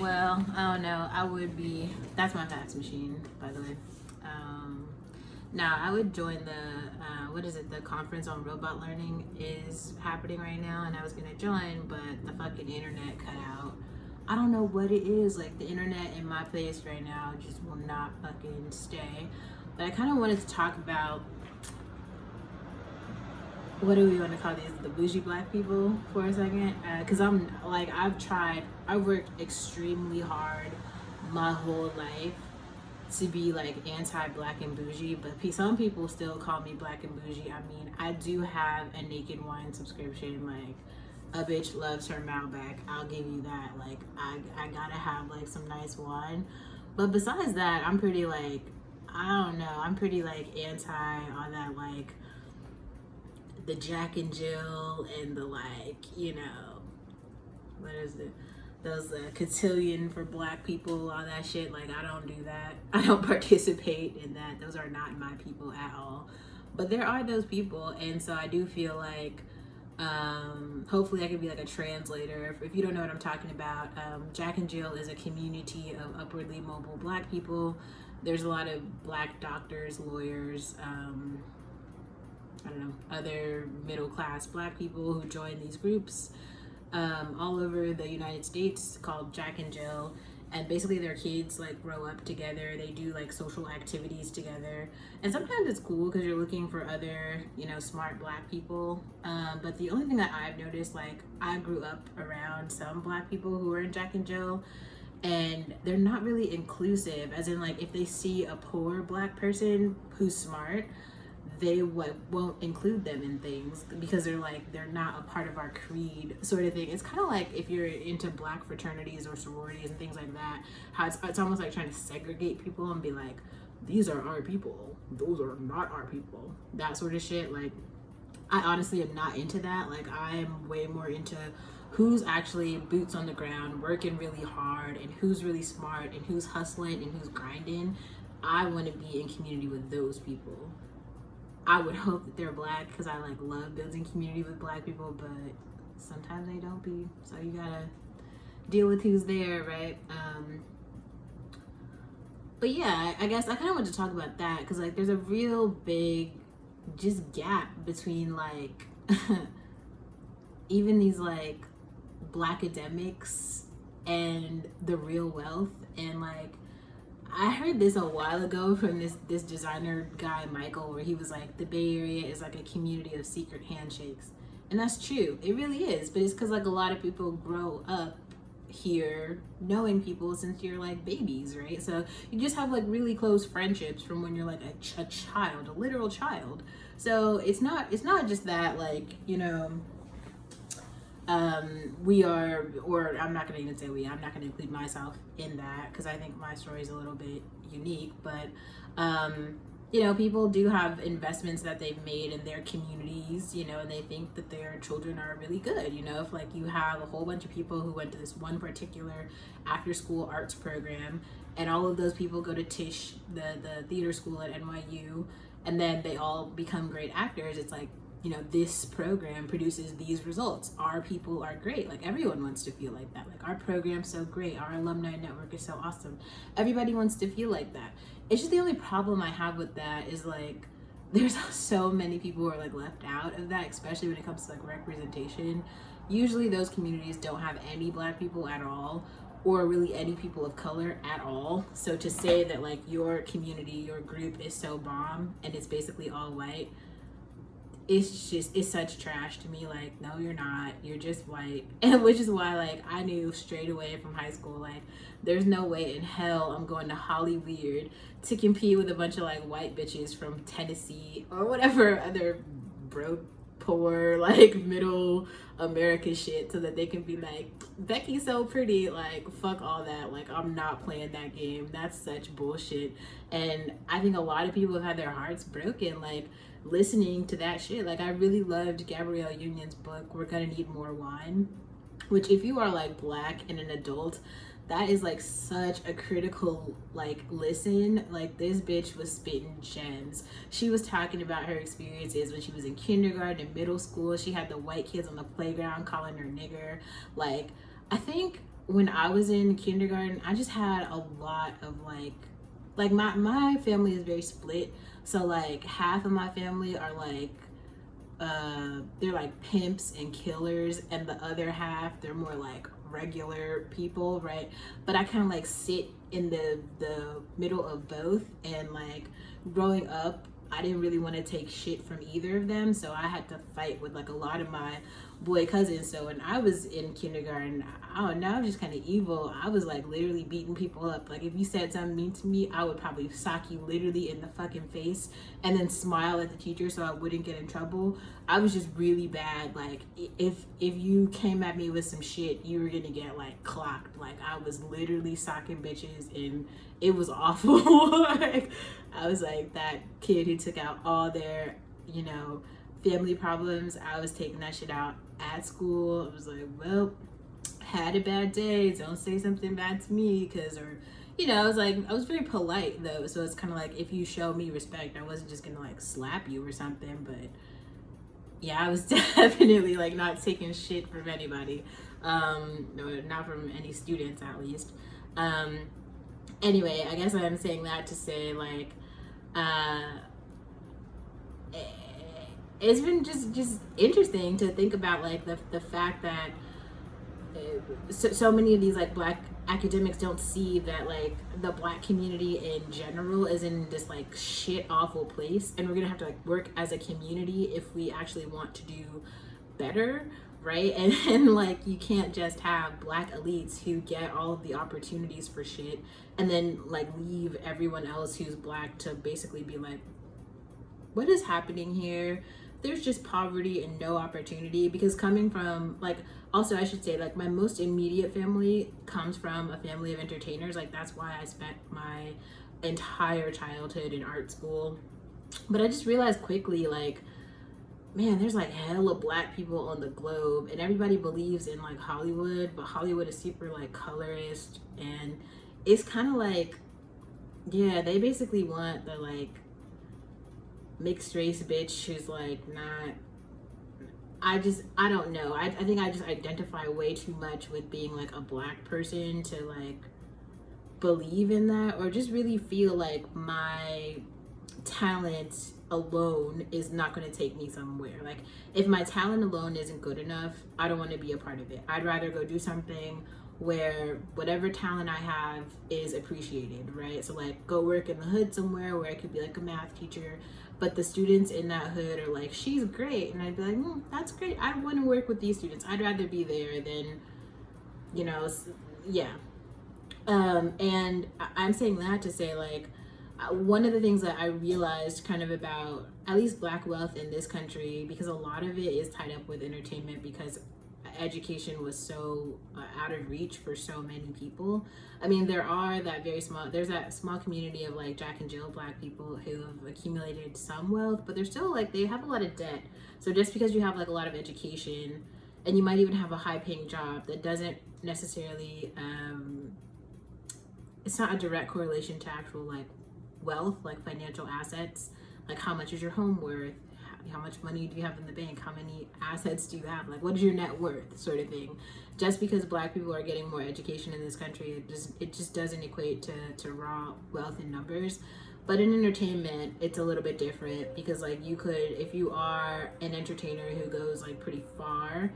Well, I don't know. I would be. That's my fax machine, by the way. Now I would join the what is it? The conference on robot learning is happening right now, and I was gonna join, but the fucking internet cut out. I don't know what it is. Like the internet in my place right now just will not fucking stay. But I kind of wanted to talk about what do we want to call these, the bougie black people, for a second, because I'm like, I've worked extremely hard my whole life to be like anti-black and bougie, but some people still call me black and bougie. I mean, I do have a Naked Wine subscription. Like, a bitch loves her Malbec, I'll give you that. Like, I gotta have like some nice wine, but besides that, I'm pretty like, I don't know, I'm pretty like anti all that, like the Jack and Jill and the, like, you know, what is it, those cotillion for black people, all that shit. Like, I don't do that. I don't participate in that. Those are not my people at all. But there are those people, and so I do feel like hopefully I could be like a translator. If you don't know what I'm talking about, Jack and Jill is a community of upwardly mobile black people. There's a lot of black doctors, lawyers, I don't know, other middle class black people who join these groups all over the United States called Jack and Jill. And basically their kids like grow up together. They do like social activities together. And sometimes it's cool because you're looking for other, you know, smart black people. But the only thing that I've noticed, like, I grew up around some black people who were in Jack and Jill, and they're not really inclusive, as in like if they see a poor black person who's smart, they won't include them in things because they're like, they're not a part of our creed, sort of thing. It's kind of like if you're into black fraternities or sororities and things like that, how it's almost like trying to segregate people and be like, these are our people, those are not our people, that sort of shit. Like, I honestly am not into that. Like, I am way more into who's actually boots on the ground, working really hard, and who's really smart, and who's hustling, and who's grinding. I want to be in community with those people. I would hope that they're black because I like love building community with black people, but sometimes they don't be. So you gotta deal with who's there, right? But yeah, I guess I kind of want to talk about that because like there's a real big just gap between like even these like black academics and the real wealth. And like, I heard this a while ago from this designer guy, Michael, where he was like, the Bay Area is like a community of secret handshakes. And that's true. It really is. But it's because like a lot of people grow up here knowing people since you're like babies, right? So you just have like really close friendships from when you're like a child, a literal child. So it's not just that, like, you know, we are, or I'm not going to even say we, I'm not going to include myself in that because I think my story is a little bit unique, but you know, people do have investments that they've made in their communities, you know, and they think that their children are really good. You know, if like you have a whole bunch of people who went to this one particular after school arts program, and all of those people go to Tisch, the theater school at NYU, and then they all become great actors, it's like, you know, this program produces these results. Our people are great. Like, everyone wants to feel like that. Like, our program's so great. Our alumni network is so awesome. Everybody wants to feel like that. It's just the only problem I have with that is like, there's so many people who are like left out of that, especially when it comes to like representation. Usually those communities don't have any black people at all, or really any people of color at all. So to say that like your community, your group is so bomb and it's basically all white, it's such trash to me. Like, no, you're not, you're just white. And which is why like I knew straight away from high school, like, there's no way in hell I'm going to Hollywood to compete with a bunch of like white bitches from Tennessee or whatever other broke, poor, like middle America shit, so that they can be like, Becky's so pretty. Like, fuck all that. Like, I'm not playing that game. That's such bullshit. And I think a lot of people have had their hearts broken like listening to that shit. Like, I really loved Gabrielle Union's book, We're Gonna Need More Wine, which if you are like black and an adult, that is like such a critical like listen. Like, this bitch was spitting gems. She was talking about her experiences when she was in kindergarten and middle school. She had the white kids on the playground calling her nigger. Like, I think when I was in kindergarten, I just had a lot of like my family is very split. So like half of my family are like they're like pimps and killers, and the other half they're more like regular people, right? But I kind of like sit in the middle of both, and like growing up I didn't really want to take shit from either of them, so I had to fight with like a lot of my boy cousins. So when I was in kindergarten, I don't know, I was just kind of evil. I was like literally beating people up. Like if you said something mean to me, I would probably sock you literally in the fucking face and then smile at the teacher so I wouldn't get in trouble. I was just really bad. Like if you came at me with some shit, you were gonna get like clocked. Like I was literally socking bitches, and it was awful. Like I was like that kid who took out all their, you know, family problems. I was taking that shit out at school. I was like, well, had a bad day, don't say something bad to me, because, or you know, I was like, I was very polite though, so it's kind of like if you show me respect, I wasn't just gonna like slap you or something. But yeah, I was definitely like not taking shit from anybody, no, not from any students at least. Anyway, I guess I'm saying that to say like uh it's been just interesting to think about like the fact that so many of these like black academics don't see that like the black community in general is in this like shit awful place, and we're gonna have to like work as a community if we actually want to do better, right? And like you can't just have black elites who get all of the opportunities for shit and then like leave everyone else who's black to basically be like, what is happening here? There's just poverty and no opportunity. Because coming from like, also I should say like my most immediate family comes from a family of entertainers. Like that's why I spent my entire childhood in art school. But I just realized quickly like, man, there's like hella black people on the globe, and everybody believes in like Hollywood, but Hollywood is super like colorist, and it's kind of like, yeah, they basically want the like mixed race bitch who's like not, I don't know, I think I just identify way too much with being like a black person to like believe in that, or just really feel like my talent alone is not going to take me somewhere. Like if my talent alone isn't good enough, I don't want to be a part of it. I'd rather go do something where whatever talent I have is appreciated, right? So like go work in the hood somewhere where I could be like a math teacher, but the students in that hood are like, she's great, and I'd be like, that's great, I want to work with these students. I'd rather be there than, you know, yeah. And I'm saying that to say like, one of the things that I realized kind of about at least black wealth in this country, because a lot of it is tied up with entertainment, because education was so out of reach for so many people. I mean, there's that small community of like Jack and Jill black people who have accumulated some wealth, but they're still like, they have a lot of debt. So just because you have like a lot of education and you might even have a high paying job, that doesn't necessarily it's not a direct correlation to actual like wealth, like financial assets. Like how much is your home worth, how much money do you have in the bank, how many assets do you have, like what is your net worth, sort of thing. Just because black people are getting more education in this country, it just doesn't equate to raw wealth in numbers. But in entertainment it's a little bit different, because like you could, if you are an entertainer who goes like pretty far,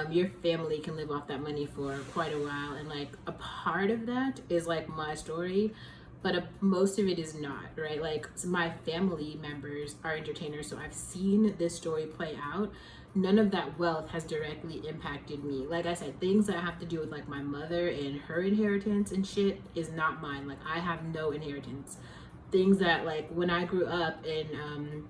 your family can live off that money for quite a while, and like a part of that is like my story, but most of it is not, right? Like so my family members are entertainers, so I've seen this story play out. None of that wealth has directly impacted me. Like I said, things that have to do with like my mother and her inheritance and shit is not mine. Like I have no inheritance. Things that like when I grew up in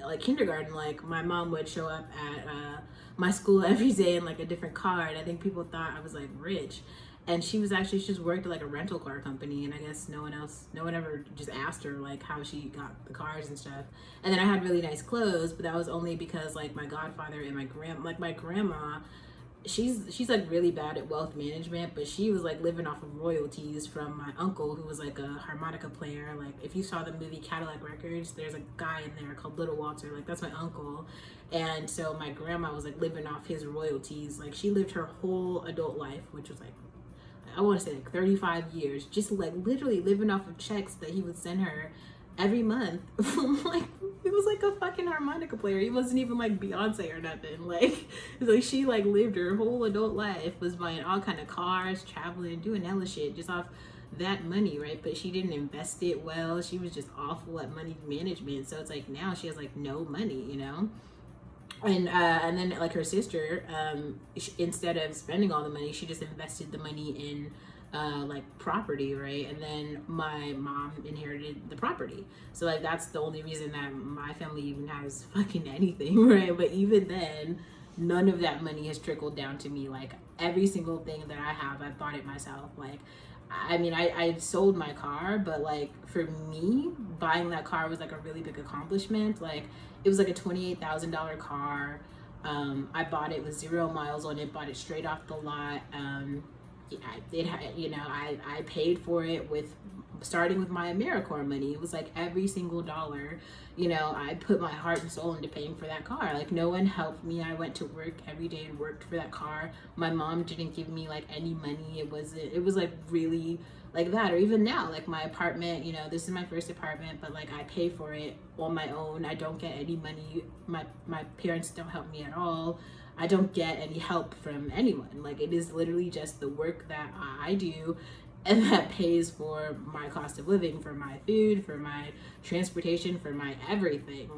like kindergarten, like my mom would show up at my school every day in like a different car, and I think people thought I was like rich. And she just worked at like a rental car company, and I guess no one ever just asked her like how she got the cars and stuff. And then I had really nice clothes, but that was only because like my godfather and my grandma she's like really bad at wealth management, but she was like living off of royalties from my uncle, who was like a harmonica player. Like if you saw the movie Cadillac Records, there's a guy in there called Little Walter. Like that's my uncle. And so my grandma was like living off his royalties. Like she lived her whole adult life, which was like, I want to say like 35 years, just like literally living off of checks that he would send her every month. Like it was like a fucking harmonica player. He wasn't even like Beyonce or nothing. Like it's like she like lived her whole adult life, was buying all kind of cars, traveling, doing hella shit just off that money, right? But she didn't invest it well. She was just awful at money management. So it's like now she has like no money, you know. And then like her sister, instead of spending all the money, she just invested the money in like property, right? And then my mom inherited the property. So like that's the only reason that my family even has fucking anything, right? But even then, none of that money has trickled down to me. Like every single thing that I have, I've bought it myself. Like I mean, I sold my car, but like for me, buying that car was like a really big accomplishment. Like it was like a $28,000 car. I bought it with 0 miles on it, bought it straight off the lot. I paid for it with starting with my AmeriCorps money. It was like every single dollar, you know, I put my heart and soul into paying for that car. Like no one helped me. I went to work every day and worked for that car. My mom didn't give me like any money. It was like really like that. Or even now, like my apartment, you know, this is my first apartment, but like I pay for it on my own. I don't get any money. My parents don't help me at all. I don't get any help from anyone. Like it is literally just the work that I do, and that pays for my cost of living, for my food, for my transportation, for my everything.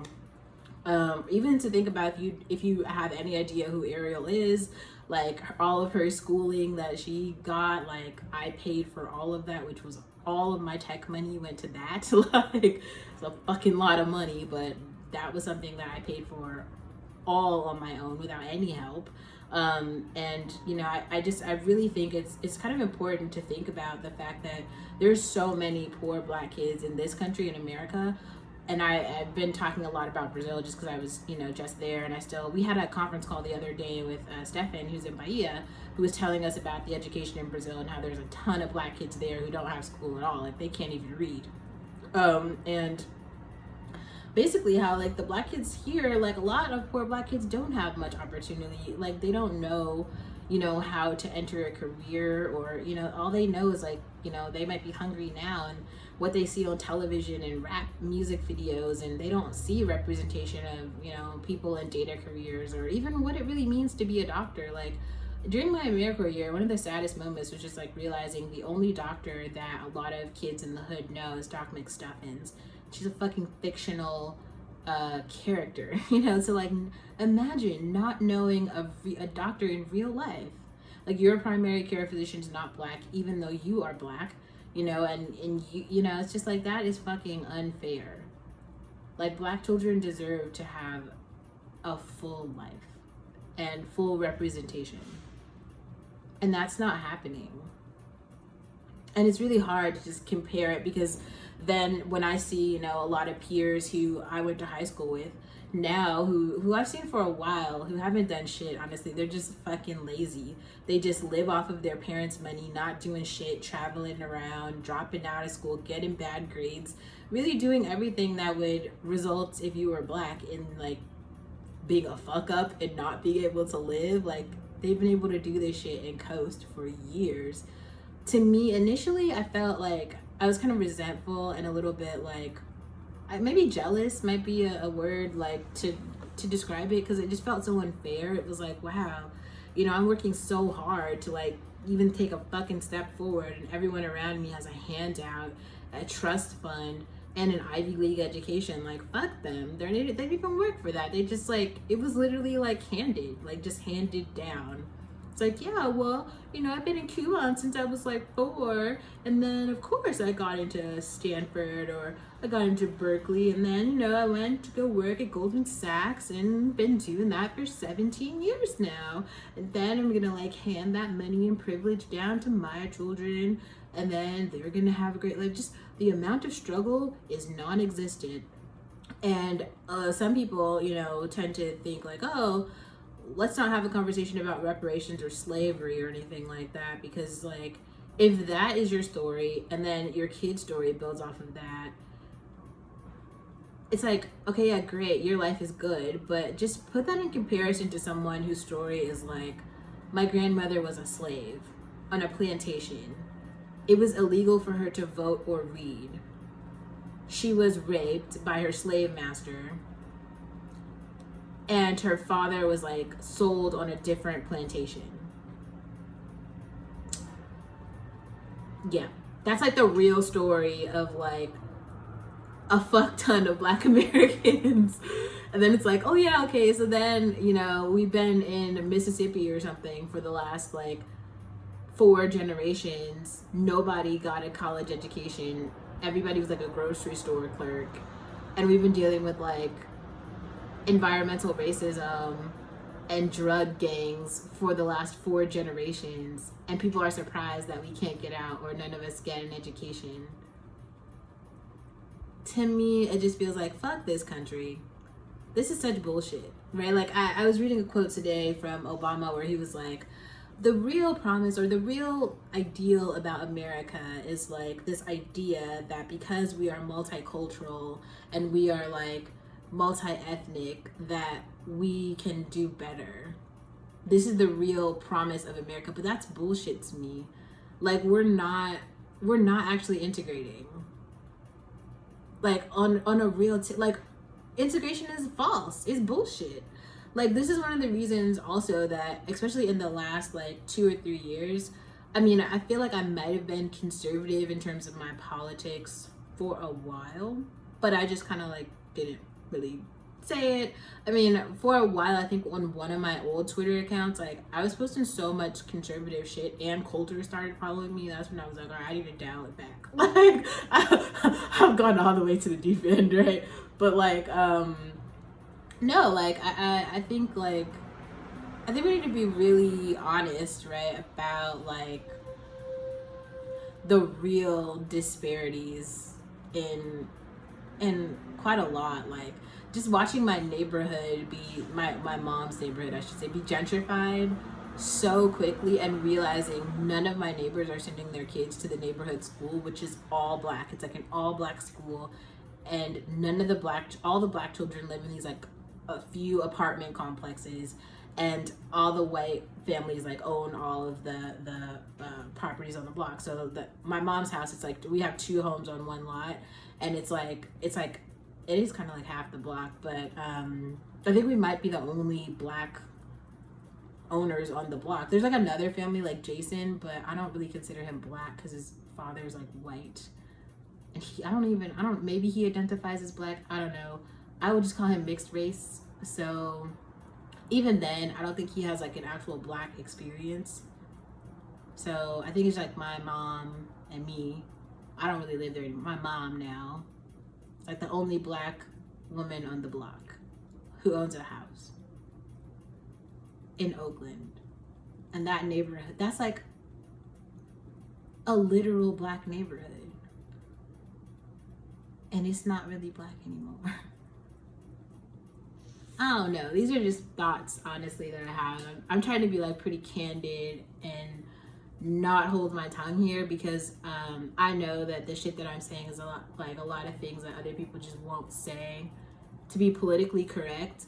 Even to think about, if you have any idea who Ariel is, like all of her schooling that she got, like I paid for all of that, which was all of my tech money went to that. Like it's a fucking lot of money, but that was something that I paid for all on my own without any help. And you know, I really think it's kind of important to think about the fact that there's so many poor Black kids in this country, in America. And I've been talking a lot about Brazil just because I was, you know, just there, and we had a conference call the other day with Stefan, who's in Bahia, who was telling us about the education in Brazil and how there's a ton of Black kids there who don't have school at all. Like they can't even read. And basically how like the Black kids here, like a lot of poor Black kids don't have much opportunity. Like they don't know, you know, how to enter a career, or, you know, all they know is like, you know, they might be hungry now and what they see on television and rap music videos, and they don't see representation of, you know, people in data careers, or even what it really means to be a doctor. Like during my AmeriCorps year, one of the saddest moments was just like realizing the only doctor that a lot of kids in the hood know is Doc McStuffins. She's a fucking fictional character, you know. So like imagine not knowing a doctor in real life. Like your primary care physician is not Black, even though you are Black, you know, and you know, it's just like that is fucking unfair. Like Black children deserve to have a full life and full representation, and that's not happening. And it's really hard to just compare it, because then when I see, you know, a lot of peers who I went to high school with now, who I've seen for a while, who haven't done shit, honestly, they're just fucking lazy. They just live off of their parents' money, not doing shit, traveling around, dropping out of school, getting bad grades, really doing everything that would result, if you were Black, in like being a fuck up and not being able to live. Like they've been able to do this shit and coast for years. To me, initially, I felt like I was kind of resentful and a little bit like, maybe jealous might be a word like to describe it, because it just felt so unfair. It was like, wow, you know, I'm working so hard to like even take a fucking step forward, and everyone around me has a handout, a trust fund, and an Ivy League education. Like fuck them. They didn't even work for that. They just like, it was literally like just handed down. It's like, yeah, well, you know, I've been in QAnon since I was like 4, and then of course I got into Stanford, or I got into Berkeley, and then, you know, I went to go work at Goldman Sachs and been doing that for 17 years now. And then I'm gonna like hand that money and privilege down to my children, and then they're gonna have a great life. Just the amount of struggle is non-existent. And some people, you know, tend to think like, oh, let's not have a conversation about reparations or slavery or anything like that, because like if that is your story and then your kid's story builds off of that, it's like, okay, yeah, great, your life is good, but just put that in comparison to someone whose story is like, my grandmother was a slave on a plantation. It was illegal for her to vote or read. She was raped by her slave master. And her father was like sold on a different plantation. Yeah, that's like the real story of like a fuck ton of Black Americans. And then it's like, oh yeah, okay, so then, you know, we've been in Mississippi or something for the last like 4 generations. Nobody got a college education. Everybody was like a grocery store clerk. And we've been dealing with like environmental racism and drug gangs for the last 4 generations. And people are surprised that we can't get out or none of us get an education. To me, it just feels like, fuck this country. This is such bullshit, right? Like, I was reading a quote today from Obama where he was like, the real promise or the real ideal about America is like this idea that because we are multicultural and we are like multi-ethnic, that we can do better. This is the real promise of America, but that's bullshit to me. Like, we're not actually integrating. Like on a real like integration is false. It's bullshit. Like, this is one of the reasons also that, especially in the last like 2 or 3 years, I mean, I feel like I might have been conservative in terms of my politics for a while, but I just kind of like didn't really say it. I mean, for a while, I think on one of my old Twitter accounts, like I was posting so much conservative shit, and Coulter started following me. That's when I was like, all right, I need to dial it back. Like, I've gone all the way to the deep end, right? But like, no, like I think like, I think we need to be really honest, right, about like the real disparities in quite a lot. Like, just watching my neighborhood be my mom's neighborhood, I should say, be gentrified so quickly, and realizing none of my neighbors are sending their kids to the neighborhood school, which is all Black. It's like an all Black school, and all the black children live in these like a few apartment complexes, and all the white families like own all of the properties on the block. So my mom's house, it's like we have 2 homes on one lot, and it is kind of like half the block, but I think we might be the only Black owners on the block. There's like another family like Jason, but I don't really consider him Black because his father's like white, and maybe he identifies as Black, I don't know. I would just call him mixed race. So even then, I don't think he has like an actual Black experience. So I think it's like my mom and me. I don't really live there anymore. My mom now, like the only Black woman on the block who owns a house in Oakland. And that neighborhood, that's like a literal Black neighborhood. And it's not really Black anymore. I don't know. These are just thoughts, honestly, that I have. I'm trying to be like pretty candid and not hold my tongue here, because I know that the shit that I'm saying is a lot of things that other people just won't say to be politically correct.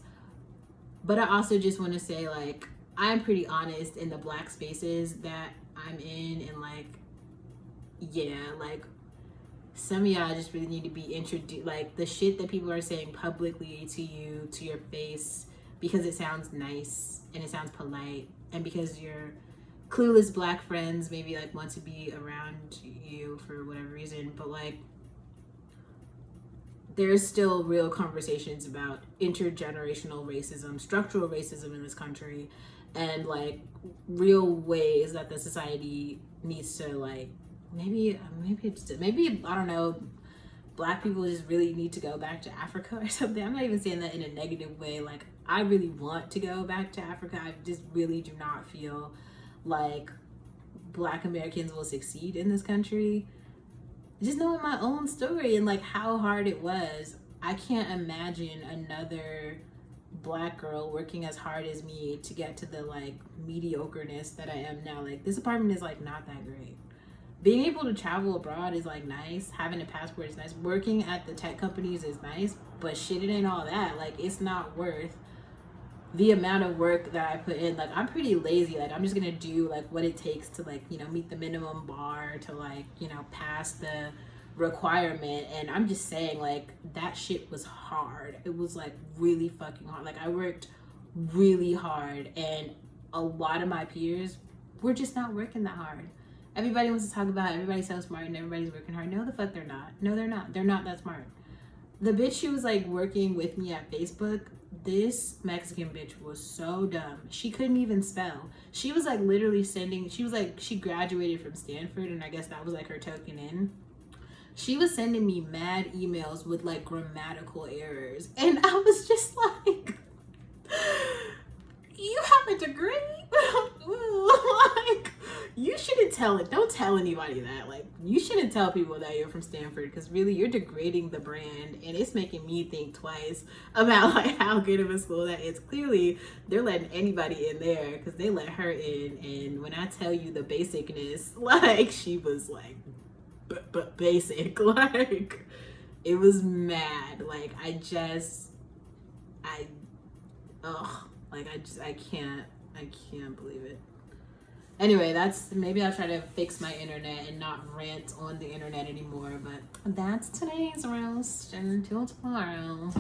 But I also just want to say, like, I'm pretty honest in the Black spaces that I'm in, and like, yeah, like some of y'all just really need to be introduced. Like, the shit that people are saying publicly to you, to your face, because it sounds nice and it sounds polite, and because your clueless Black friends maybe like want to be around you for whatever reason, but like there's still real conversations about intergenerational racism, structural racism in this country, and like real ways that the society needs to like maybe I don't know, Black people just really need to go back to Africa or something. I'm not even saying that in a negative way. Like, I really want to go back to Africa. I just really do not feel like Black Americans will succeed in this country. Just knowing my own story and like how hard it was, I can't imagine another black girl working as hard as me to get to the like mediocreness that I am now. Like this apartment is like not that great. Being able to travel abroad is like nice. Having a passport is nice. Working at the tech companies is nice, but shit, it ain't all that. Like it's not worth the amount of work that I put in. Like I'm pretty lazy. Like I'm just gonna do like what it takes to like, you know, meet the minimum bar to like, you know, pass the requirement. And I'm just saying like that shit was hard. It was like really fucking hard. Like I worked really hard and a lot of my peers were just not working that hard. Everybody wants to talk about everybody's so smart and everybody's working hard. No, the fuck they're not. No, they're not. They're not that smart. The bitch who was like working with me at Facebook, this Mexican bitch was so dumb. She couldn't even spell. She was like literally sending, she was like, she graduated from Stanford and I guess that was like her token in. She was sending me mad emails with like grammatical errors. And I was just like, you have a degree? Like, you shouldn't tell it. Don't tell anybody that. Like, you shouldn't tell people that you're from Stanford because really you're degrading the brand and it's making me think twice about like how good of a school that is. Clearly, they're letting anybody in there because they let her in. And when I tell you the basicness, like she was like, but basic. Like, it was mad. Like, I can't believe it. Anyway, maybe I'll try to fix my internet and not rant on the internet anymore, but that's today's roast. Until tomorrow.